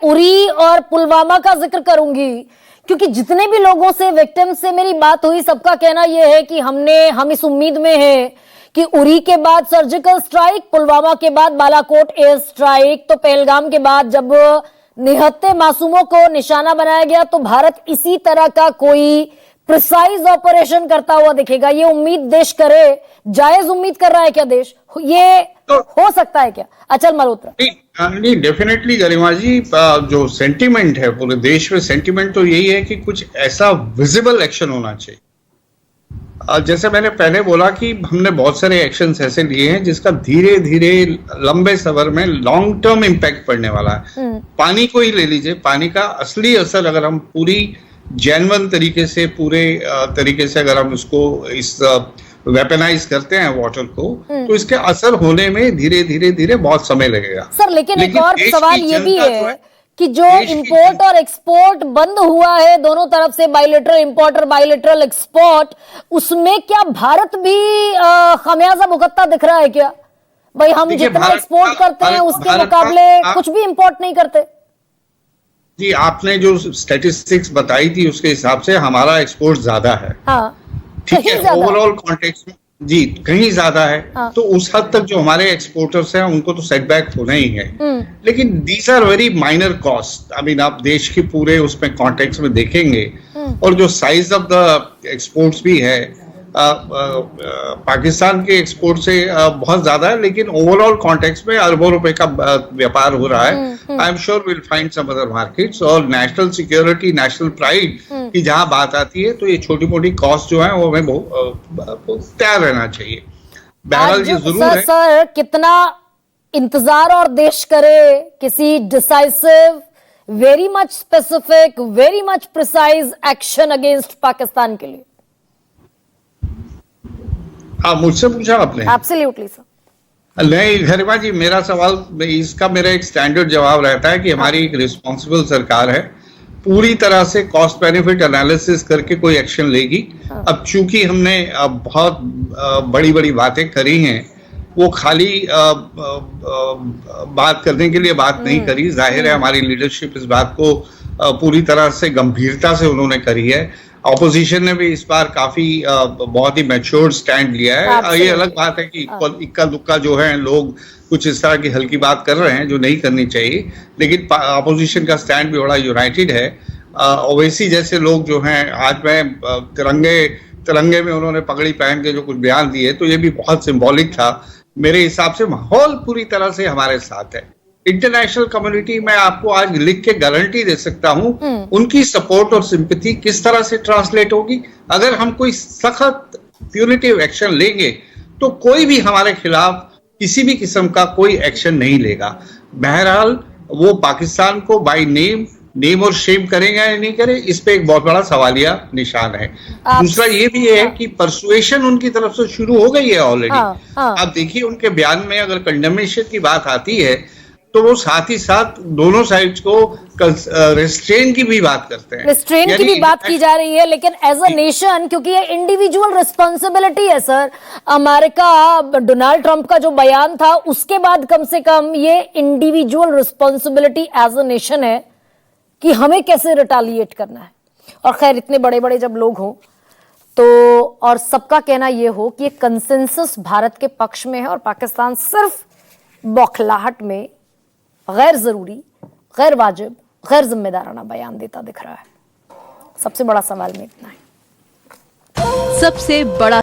उरी और पुलवामा का जिक्र करूंगी, क्योंकि जितने भी लोगों से, विक्टिम से मेरी बात हुई, सबका कहना यह है कि हम इस उम्मीद में हैं कि उरी के बाद सर्जिकल स्ट्राइक, पुलवामा के बाद बालाकोट एयर स्ट्राइक, तो पहलगाम के बाद जब निहत्थे मासूमों को निशाना बनाया गया, तो भारत इसी तरह का कोई प्रिसाइज ऑपरेशन करता हुआ दिखेगा। ये उम्मीद देश करे, जायज उम्मीद कर रहा है क्या देश? ये तो हो सकता है क्या? अचल मल्होत्रा? नहीं, डेफिनेटली गरिमा जी, जो सेंटीमेंट है पूरे देश में, सेंटीमेंट तो यही है कि कुछ ऐसा विजिबल एक्शन होना चाहिए। जैसे मैंने पहले बोला कि हमने बहुत सारे एक्शंस ऐसे लिए हैं जिसका धीरे धीरे लंबे सफर में लॉन्ग टर्म इम्पैक्ट पड़ने वाला है। पानी को ही ले लीजिए, पानी का असली असर अगर हम पूरी जेन्युइन तरीके से, पूरे तरीके से अगर हम उसको इस वेपनाइज करते हैं वाटर को, तो इसके असर होने में धीरे धीरे धीरे बहुत समय लगेगा। सर, लेकिन एक और सवाल ये भी है कि जो इंपोर्ट और एक्सपोर्ट बंद हुआ है दोनों तरफ से, बायलैटरल इंपोर्ट और बायलैटरल एक्सपोर्ट, उसमें क्या भारत भी खमियाजा भुगतता दिख रहा है क्या? भाई, हम जितना एक्सपोर्ट करते हैं उसके मुकाबले कुछ भी इंपोर्ट नहीं करते। जी, आपने जो स्टैटिस्टिक्स बताई थी उसके हिसाब से हमारा एक्सपोर्ट ज्यादा है। हाँ, ठीक है, ओवरऑल कॉन्टेक्स्ट में जी कहीं ज्यादा है। हाँ। तो उस हद तक जो हमारे एक्सपोर्टर्स हैं उनको तो सेटबैक होना ही है, लेकिन these are very minor cost. I mean, आप देश के पूरे उसमें कॉन्टेक्स्ट में देखेंगे, और जो साइज ऑफ द एक्सपोर्ट्स भी है पाकिस्तान के एक्सपोर्ट से बहुत ज्यादा है, लेकिन ओवरऑल कॉन्टेक्स्ट में अरबों रुपए का व्यापार हो रहा है। I am sure will find some other markets. और नेशनल सिक्योरिटी, नेशनल प्राइड की जहां बात आती है, तो ये छोटी मोटी कॉस्ट जो है वो हमें तैयार रहना चाहिए। बहरहाल ये जरूर है सर, कितना इंतजार और देश करे किसी decisive, very much specific, very much precise action against Pakistan के लिए? मुझसे पूछा आपने? Absolutely sir. नहीं गरिमा जी, मेरा सवाल, इसका मेरा एक स्टैंडर्ड जवाब रहता है कि हमारी एक रिस्पॉन्सिबल सरकार है, पूरी तरह से कॉस्ट बेनिफिट एनालिसिस करके कोई एक्शन लेगी। अब चूंकि हमने बहुत बड़ी बड़ी बातें करी हैं, वो खाली बात करने के लिए बात नहीं करी। जाहिर है हमारी लीडरशिप इस बात को पूरी तरह से गंभीरता से उन्होंने करी है। ऑपोजिशन ने भी इस बार काफी बहुत ही मैच्योर स्टैंड लिया है। ये अलग बात है कि इक्का दुक्का जो है लोग कुछ इस तरह की हल्की बात कर रहे हैं जो नहीं करनी चाहिए, लेकिन ऑपोजिशन का स्टैंड भी बड़ा यूनाइटेड है। ओवैसी जैसे लोग जो हैं, आज मैं तिरंगे में उन्होंने पगड़ी पहन के जो कुछ बयान दिए, तो ये भी बहुत सिंबॉलिक था। मेरे हिसाब से माहौल पूरी तरह से हमारे साथ है। इंटरनेशनल कम्युनिटी, मैं आपको आज लिख के गारंटी दे सकता हूं, उनकी सपोर्ट और सिंपैथी किस तरह से ट्रांसलेट होगी। अगर हम कोई सख्त प्यूनिटिव एक्शन लेंगे, तो कोई भी हमारे खिलाफ किसी भी किस्म का कोई एक्शन नहीं लेगा। बहरहाल वो पाकिस्तान को बाय नेम और शेम करेंगे या नहीं करें, इस पे एक बहुत बड़ा सवालिया निशान है। दूसरा ये भी है कि परसुएशन उनकी तरफ से शुरू हो गई है ऑलरेडी। आप देखिए उनके बयान में अगर कंडेमनेशन की बात आती है, तो वो साथ ही साथ दोनों साइड्स को रिस्ट्रेन की भी बात करते हैं। रिस्ट्रेन की भी बात की जा रही है, लेकिन एज अ नेशन, क्योंकि ये इंडिविजुअल रिस्पॉन्सिबिलिटी है सर। अमेरिका, डोनाल्ड ट्रंप का जो बयान था, उसके बाद कम से कम ये individual responsibility as a nation है कि हमें कैसे रिटालिएट करना है। और खैर, इतने बड़े बड़े जब लोग हों तो, और सबका कहना यह हो कि एक कंसेंसस भारत के पक्ष में है, और पाकिस्तान सिर्फ बौखलाहट में गैर जरूरी, गैर वाजिब, गैर जिम्मेदाराना बयान देता दिख रहा है। सबसे बड़ा सवाल में इतना है। सबसे बड़ा